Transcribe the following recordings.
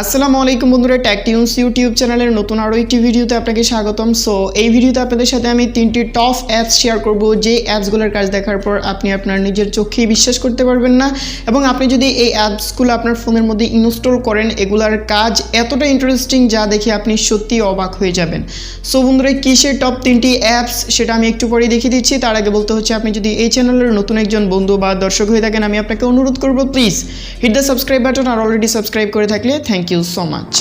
আসসালামু আলাইকুম বন্ধুরা, টেক টিউনস ইউটিউব চ্যানেলের নতুন আরও একটি ভিডিওতে আপনাকে স্বাগতম। সো এই ভিডিওতে আপনাদের সাথে আমি 3টি টপ অ্যাপস শেয়ার করব, যে অ্যাপসগুলোর কাজ দেখার পর আপনি আপনার নিজের চোখেই বিশ্বাস করতে পারবেন না। এবং আপনি যদি এই অ্যাপসগুলো আপনার ফোনের মধ্যে ইনস্টল করেন, এগুলার কাজ এতটা ইন্টারেস্টিং যা দেখে আপনি সত্যি অবাক হয়ে যাবেন। সো বন্ধুরা, কিসের টপ 3টি অ্যাপস সেটা আমি একটু পরে দেখিয়ে দিচ্ছি। তার আগে বলতে হচ্ছে, আপনি যদি এই চ্যানেলের নতুন একজন বন্ধু বা দর্শক হয়ে থাকেন, আমি আপনাকে অনুরোধ করব, please hit the subscribe button. আর অলরেডি সাবস্ক্রাইব করে থাকলে thank you so much.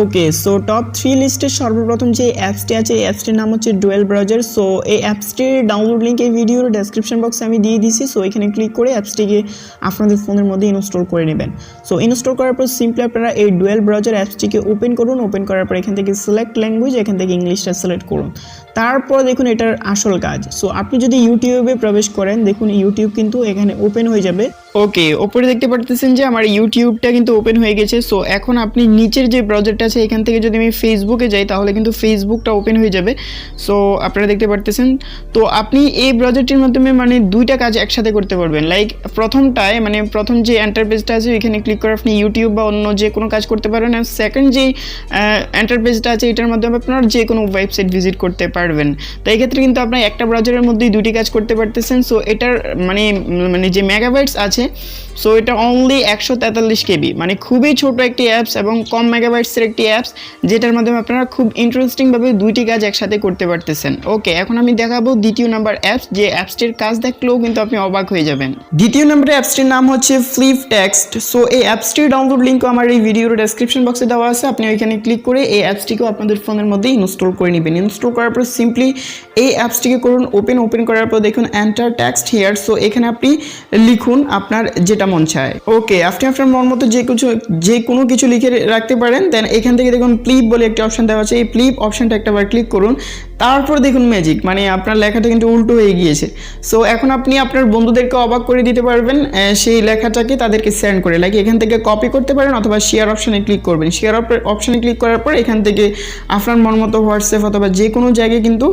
Okay, so top 3 লিস্টের সর্বপ্রথম যে অ্যাপসটি আছে, এই অ্যাপসটির নাম হচ্ছে ডুয়েল ব্রাউজার। সো এই অ্যাপসটির ডাউনলোড লিঙ্ক এই ভিডিওর ডেসক্রিপশন বক্সে আমি দিয়ে দিয়েছি। সো এখানে ক্লিক করে অ্যাপসটিকে আপনাদের ফোনের মধ্যে ইনস্টল করে নেবেন। সো ইনস্টল করার পর সিম্পলি আপনারা এই ডুয়েল ব্রাউজার অ্যাপসটিকে ওপেন করুন। ওপেন করার পর এখান থেকে সিলেক্ট ল্যাঙ্গুয়েজ, এখান থেকে ইংলিশটা সিলেক্ট করুন। তারপর দেখুন এটার আসল কাজ। সো আপনি যদি ইউটিউবে প্রবেশ করেন, দেখুন ইউটিউব কিন্তু এখানে ওপেন হয়ে যাবে। ওকে, ওপরে দেখতে পারতেছেন যে আমার ইউটিউবটা কিন্তু ওপেন হয়ে গেছে। সো এখন আপনি নিচের যে ব্রাউজারটা আছে, এখান থেকে যদি আমি ফেসবুকে যাই, তাহলে কিন্তু ফেসবুকটা ওপেন হয়ে যাবে। সো আপনারা দেখতে পারতেছেন। তো আপনি এই ব্রাউজারটির মাধ্যমে মানে দুইটা কাজ একসাথে করতে পারবেন। লাইক প্রথমটায় মানে প্রথম যে এন্টারপেজটা আছে, এখানে ক্লিক করে আপনি ইউটিউব বা অন্য যে কোনো কাজ করতে পারবেন। আর সেকেন্ড যে এন্টারপেজটা আছে, এটার মাধ্যমে আপনারা যে কোনো ওয়েবসাইট ভিজিট করতে পারবেন। তো এই ক্ষেত্রে কিন্তু আপনার একটা ব্রাউজারের মধ্যেই দুটি কাজ করতে পারতেছেন। সো এটার মানে যে মেগাবাইটস আছে, সো এটা অনলি 143 কেবি, মানে খুবই ছোট একটি অ্যাপস এবং কম মেগাবাইটসের একটি অ্যাপস, যেটার মাধ্যমে আপনারা খুব ইন্টারেস্টিংভাবে দুইটি কাজ একসাথে করতে পারতেছেন। ওকে, এখন আমি দেখাবো দ্বিতীয় নাম্বার অ্যাপস, যে অ্যাপসটির কাজ দেখলেও কিন্তু আপনি অবাক হয়ে যাবেন। দ্বিতীয় নাম্বারের অ্যাপসটির নাম হচ্ছে ফ্লিপ টেক্সট। সো এই অ্যাপসটির ডাউনলোড লিঙ্কও আমার এই ভিডিওর ডেসক্রিপশন বক্সে দেওয়া আছে। আপনি ওইখানে ক্লিক করে এই অ্যাপসটিকেও আপনাদের ফোনের মধ্যে ইনস্টল করে নেবেন। ইনস্টল করার পর সিম্পলি এই অ্যাপসটিকে করুন ওপেন। ওপেন করার পর দেখুন এন্টার টেক্সট হিয়ার। সো এখানে আপনি লিখুন আপনার যেটা মন চায়। ওকে, আপনি আপনার মন মতো যে কোনো কিছু লিখে রাখতে পারেন। দেন এখান থেকে দেখুন প্লিপ বলে একটা অপশন দেওয়া আছে, এই প্লিপ অপশনটা একটাবার ক্লিক করুন। তারপর দেখুন ম্যাজিক, মানে আপনার লেখাটা কিন্তু উল্টো হয়ে গিয়েছে। সো এখন আপনি আপনার বন্ধুদেরকে অবাক করে দিতে পারবেন সেই লেখাটাকে তাদেরকে সেন্ড করে। লাইক এখান থেকে কপি করতে পারেন অথবা শেয়ার অপশনে ক্লিক করবেন। শেয়ার অপশনে ক্লিক করার পর এখান থেকে আপনার মন মতো হোয়াটসঅ্যাপ অথবা যে কোনো জায়গায় কিন্তু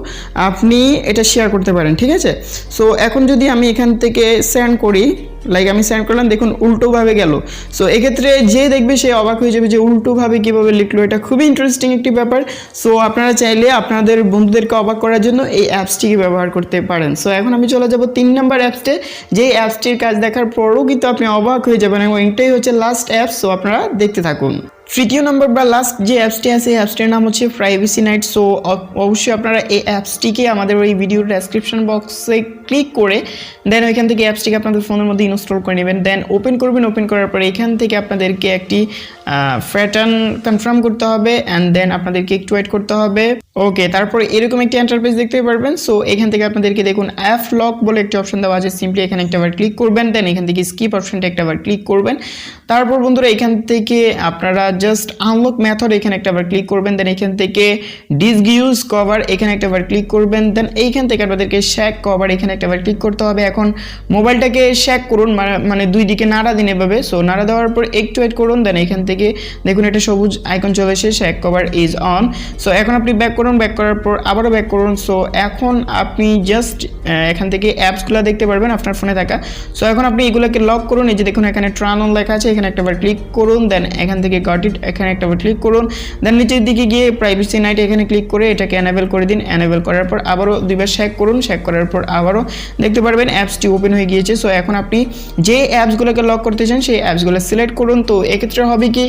আপনি এটা শেয়ার করতে পারেন, ঠিক আছে। সো এখন যদি আমি এখান থেকে সেন্ড করি, লাইক আমি সেন্ড করলাম, দেখুন উল্টোভাবে গেল। সো এক্ষেত্রে যে দেখবে সে অবাক হয়ে যাবে যে উল্টোভাবে কীভাবে লিখলো। এটা খুবই ইন্টারেস্টিং একটি ব্যাপার। সো আপনারা চাইলে আপনাদের বন্ধুদেরকে অবাক করার জন্য এই অ্যাপসটিকে ব্যবহার করতে পারেন। সো এখন আমি চলে যাব 3 নাম্বার অ্যাপসটে, যে অ্যাপসটির কাজ দেখার পরও কিন্তু আপনি অবাক হয়ে যাবেন এবং এটাই হচ্ছে লাস্ট অ্যাপস। সো আপনারা দেখতে থাকুন। তৃতীয় নম্বর বা লাস্ট যে অ্যাপসটি আছে, এই অ্যাপসটির নাম হচ্ছে প্রাইভেসি নাইট। সো অবশ্যই আপনারা এই অ্যাপসটিকে আমাদের ওই ভিডিওর ডেসক্রিপশন বক্সে ক্লিক করে দেন ওইখান থেকে অ্যাপসটিকে আপনাদের ফোনের মধ্যে ইনস্টল করে নেবেন। দেন ওপেন করবেন। ওপেন করার পরে এখান থেকে আপনাদেরকে একটি প্যাটার্ন কনফার্ম করতে হবে অ্যান্ড দেন আপনাদেরকে একটু ওয়েট করতে হবে। ওকে, তারপরে এরকম একটি ইন্টারফেস দেখতে পারবেন। সো এখান থেকে আপনাদেরকে দেখুন অ্যাপ লক বলে একটি অপশন দেওয়া আছে, সিম্পলি এখানে একটাবার ক্লিক করবেন। দেন এখান থেকে স্কিপ অপশনটা একটাবার ক্লিক করবেন। তারপর বন্ধুরা এখান থেকে আপনারা জাস্ট আনলক মেথড এখানে একটাবার ক্লিক করবেন। দেন এখান থেকে ডিসগিউজ কভার এখানে একটাবার ক্লিক করবেন। দেন এইখান থেকে আপনাদেরকে শ্যাক কভার এখানে একটাবার ক্লিক করতে হবে। এখন মোবাইলটাকে শ্যাক করুন, মানে দুই দিকে নাড়া দিন এভাবে। সো নাড়া দেওয়ার পর একটু ওয়েট করুন। দেন এখান থেকে দেখুন এটা সবুজ আইকন চলে এসে শ্যাক কভার ইজ অন। সো এখন আপনি ব্যাক করুন। ব্যাক করার পর আবারও ব্যাক করুন। সো এখন আপনি জাস্ট এখান থেকে অ্যাপসগুলো দেখতে পারবেন আপনার ফোনে থাকা। সো এখন আপনি এগুলোকে লক করুন। এই যে দেখুন এখানে ট্রান অন লেখা আছে, এখানে একটাবার ক্লিক করুন। দেন এখান থেকে গট ইট এখানে একটাবার ক্লিক করুন। দেন নিচের দিকে গিয়ে প্রাইভেসি নাইট এখানে ক্লিক করে এটাকে এনেবল করে দিন। এনেবল করার পর আবারও দুইবার শ্যাক করুন। শ্যাক করার পর আবারও দেখতে পারবেন অ্যাপসটি ওপেন হয়ে গিয়েছে। সো এখন আপনি যে অ্যাপসগুলোকে লক করতে চান সেই অ্যাপসগুলো সিলেক্ট করুন। তো এক্ষেত্রে হবে কি,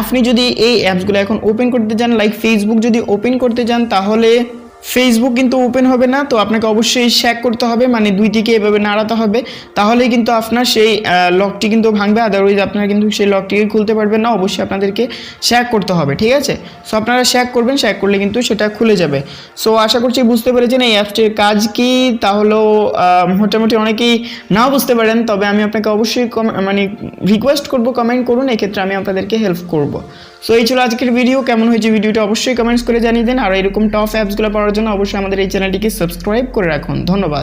আপনি যদি এই অ্যাপসগুলো এখন ওপেন করতে চান, লাইক ফেসবুক যদি ওপেন করতে চান, তাহলে ফেসবুক কিন্তু ওপেন হবে না। তো আপনাকে অবশ্যই শ্যাক করতে হবে, মানে দুইটিকে এভাবে নাড়াতে হবে, তাহলেই কিন্তু আপনার সেই লকটি কিন্তু ভাঙবে। আদারওয়াইজ আপনারা কিন্তু সেই লকটিকে খুলতে পারবেন না। অবশ্যই আপনাদেরকে শ্যাক করতে হবে, ঠিক আছে। সো আপনারা শ্যাক করবেন, শ্যাক করলে কিন্তু সেটা খুলে যাবে। সো আশা করছি বুঝতে পেরেছেন এই অ্যাপসটির কাজ কি। তাহলেও মোটামুটি অনেকেই নাও বুঝতে পারেন, তবে আমি আপনাকে অবশ্যই মানে রিকোয়েস্ট করবো কমেন্ট করুন, এক্ষেত্রে আমি আপনাদেরকে হেল্প করব। সো এই ছিল আজকের ভিডিও। কেমন হয়েছে ভিডিওটা অবশ্যই কমেন্টস করে জানিয়ে দেন। আর এরকম টপ অ্যাপসগুলো পাওয়ার জন্য অবশ্যই আমাদের এই চ্যানেলটিকে সাবস্ক্রাইব করে রাখুন। ধন্যবাদ।